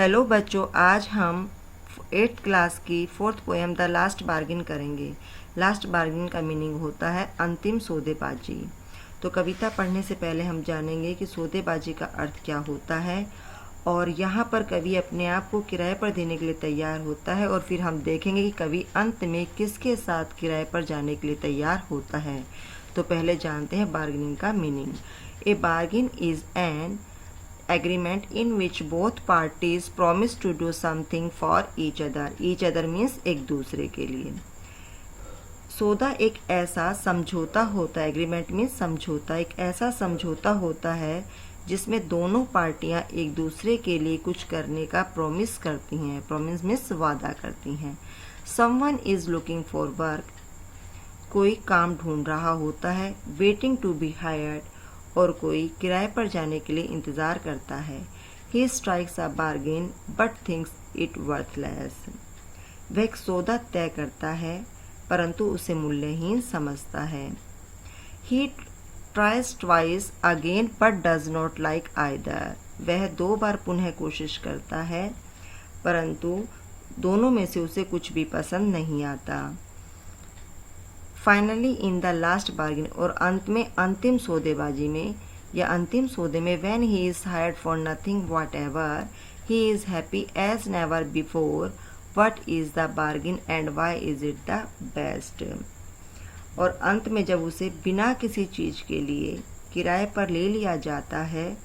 Hello बच्चों, आज हम 8th क्लास की 4th poem the last bargain करेंगे। लास्ट बार्गिन का मीनिंग होता है अंतिम सौदेबाजी। तो कविता पढ़ने से पहले हम जानेंगे कि सौदेबाजी का अर्थ क्या होता है, और यहाँ पर कवि अपने आप को किराए पर देने के लिए तैयार होता है, और फिर हम देखेंगे कि कवि अंत में किसके साथ किराए पर जाने के लिए तैयार होता है। तो पहले जानते हैं बार्गेनिंग का meaning. A bargain is an agreement in which both parties promise to do something for each other. each other means एक दूसरे के लिए। सौदा एक ऐसा समझौता होता है, एग्रीमेंट मीन्स समझौता, एक ऐसा समझौता होता है जिसमें दोनों पार्टियां एक दूसरे के लिए कुछ करने का प्रॉमिस करती हैं। प्रॉमिस मीन्स वादा करती हैं। Someone is looking for work, कोई काम ढूंढ रहा होता है। वेटिंग टू बी हायर्ड, और कोई किराए पर जाने के लिए इंतज़ार करता है। He strikes a bargain but thinks it worthless, वह एक सौदा तय करता है परंतु उसे मूल्यहीन समझता है। He tries twice again but does not like either, वह 2 बार पुनः कोशिश करता है परंतु दोनों में से उसे कुछ भी पसंद नहीं आता। Finally in the last bargain, और अंत में अंतिम सौदेबाजी में या अंतिम सौदे में, when he is hired for nothing whatever, he is happy as never before, what is the bargain and why is it the best. और अंत में जब उसे बिना किसी चीज़ के लिए किराए पर ले लिया जाता है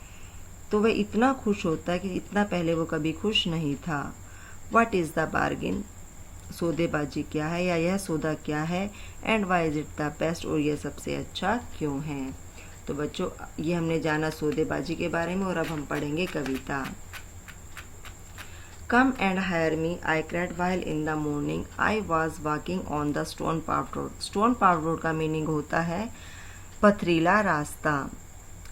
तो वह इतना खुश होता है कि इतना पहले वो कभी खुश नहीं था। वट इज़ द बार्गिन, सौदेबाजी क्या है या यह सौदा क्या है, and why is it the best, और यह सबसे अच्छा क्यों है। तो बच्चों, ये हमने जाना सौदेबाजी के बारे में, और अब हम पढ़ेंगे कविता। Come and hire me, I cried while in the morning, I was walking on the stone paved road. Stone paved road का मीनिंग होता है पथरीला रास्ता।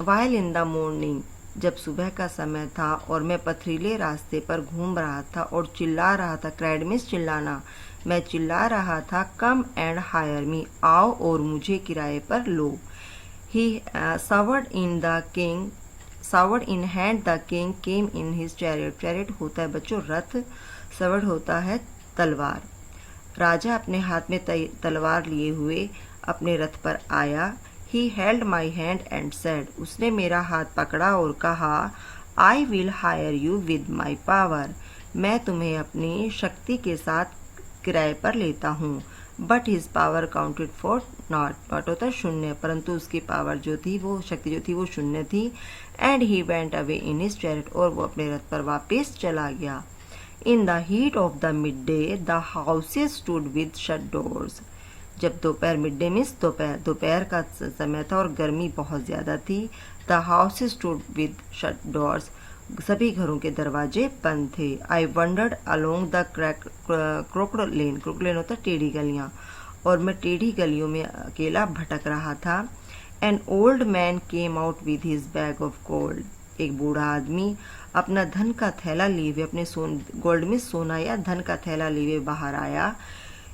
व्हाइल इन द मॉर्निंग, जब सुबह का समय था और मैं पथरीले रास्ते पर घूम रहा था और चिल्ला रहा था। क्राइड मीन्स चिल्लाना, मैं चिल्ला रहा था। कम एंड हायर मी, आओ और मुझे किराए पर लो। He sword in hand the king came in his chariot. Chariot होता है बच्चों रथ, सावर्ड होता है तलवार। राजा अपने हाथ में तलवार लिए हुए अपने रथ पर आया। He held my hand and said, उसने मेरा हाथ पकड़ा और कहा, I will hire you with my power, मैं तुम्हें अपनी शक्ति के साथ किराए पर लेता हूँ। But his power counted for not होता शून्य, परंतु उसकी पावर जो थी, वो शक्ति जो थी, वो शून्य थी। And he went away in his chariot, और वो अपने रथ पर वापस चला गया। In the heat of the midday, the houses stood with shut doors, जब दोपहर, मिड डे मीन्स दोपहर का समय था और गर्मी बहुत ज़्यादा थी। The house stood with shut doors, सभी घरों के दरवाजे बंद थे। आई वंडर्ड अलोंग द क्रोकोड लेन, क्रोकोड लेन होता टेढ़ी गलियाँ, और मैं टेढ़ी गलियों में अकेला भटक रहा था। An old man came out with his bag of gold, एक बूढ़ा आदमी अपना धन का थैला लिए हुए, अपने गोल्ड में सोना या धन का थैला लिए हुए बाहर आया।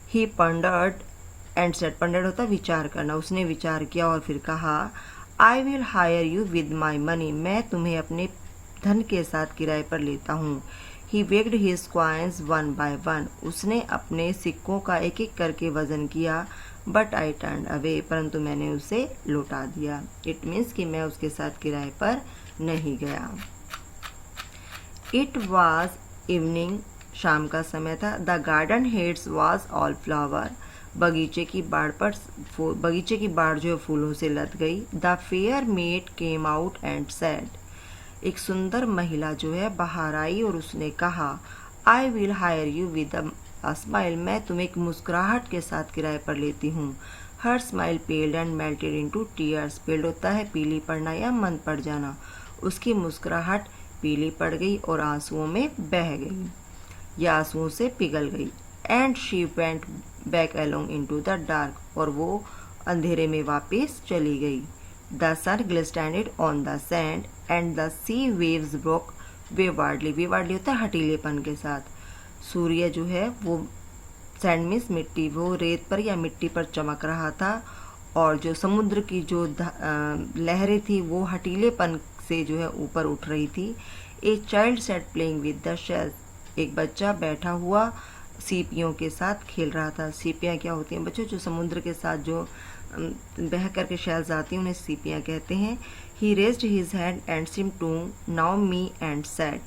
ही पंडर्ड एंड सेट, पंडित होता विचार करना, उसने विचार किया और फिर कहा, I will hire you with my money, मैं तुम्हें अपने धन के साथ किराए पर लेता हूँ। He weighed his coins one by one, उसने अपने सिक्कों का एक एक करके वजन किया। बट आई टर्न अवे, परंतु मैंने उसे लौटा दिया। इट मीन्स कि मैं उसके साथ किराए पर नहीं गया। इट वॉज इवनिंग, शाम का समय था। The garden heads was all flower, बगीचे की बाड़ जो है फूलों से लद गई। The fair made came out and said, एक सुंदर महिला जो है बाहर आई और उसने कहा, I will hire you with a smile, मैं तुम्हें एक मुस्कुराहट के साथ किराए पर लेती हूँ। Her smile पेल्ड and melted into tears, पेल्ड होता है पीली पड़ना या मंद पड़ जाना। उसकी मुस्कुराहट पीली पड़ गई और आंसुओं में बह गई या आंसुओं से पिघल गई। And she went back along into the dark, और वो अंधेरे में वापस चली गई। The sun glistened on the sand and the sea waves broke waywardly, waywardly होता है हटीलेपन के साथ। सूर्य जो है वो सैंड मीन्स मिट्टी, वो रेत पर या मिट्टी पर चमक रहा था, और जो समुद्र की जो लहरें थी वो हटीलेपन से जो है ऊपर उठ रही थी। A child set playing with the shells, एक बच्चा बैठा हुआ सीपियों के साथ खेल रहा था। सीपियाँ क्या होती हैं बच्चों? जो समुद्र के साथ जो बह करके शेल्स आती हैं उन्हें सीपियाँ कहते हैं। He raised his hand and seemed to know me and said,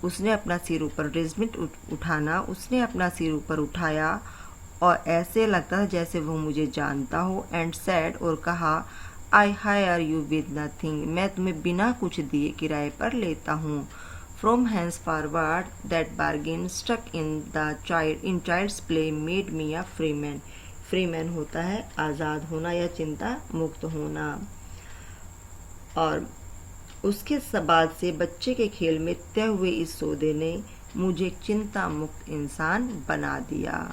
उसने अपना सिर ऊपर, रेजमेंट उठाना, उसने अपना सिर ऊपर उठाया और ऐसे लगता था जैसे वो मुझे जानता हो। एंड सेड, और कहा, I hire you with nothing, मैं तुम्हें बिना कुछ दिए किराए पर लेता हूँ। From hence forward that bargain stuck in the child in child's play made me a free man. Free man होता है आज़ाद होना या चिंता मुक्त होना। और उसके बाद से बच्चे के खेल में तय हुए इस सौदे ने मुझे चिंता मुक्त इंसान बना दिया।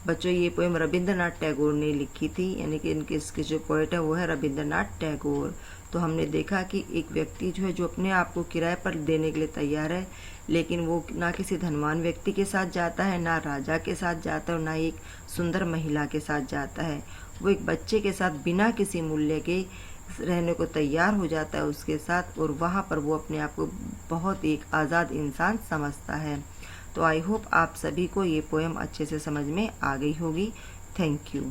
बच्चों ये पोएम रविंद्रनाथ टैगोर ने लिखी थी, यानी कि इसके जो पोएट है वो है रविंद्रनाथ टैगोर। तो हमने देखा कि एक व्यक्ति जो है जो अपने आप को किराए पर देने के लिए तैयार है, लेकिन वो ना किसी धनवान व्यक्ति के साथ जाता है, ना राजा के साथ जाता है और ना एक सुंदर महिला के साथ जाता है। वो एक बच्चे के साथ बिना किसी मूल्य के रहने को तैयार हो जाता है उसके साथ, और वहाँ पर वो अपने आप को बहुत एक आज़ाद इंसान समझता है। तो आई होप आप सभी को ये पोएम अच्छे से समझ में आ गई होगी। Thank you.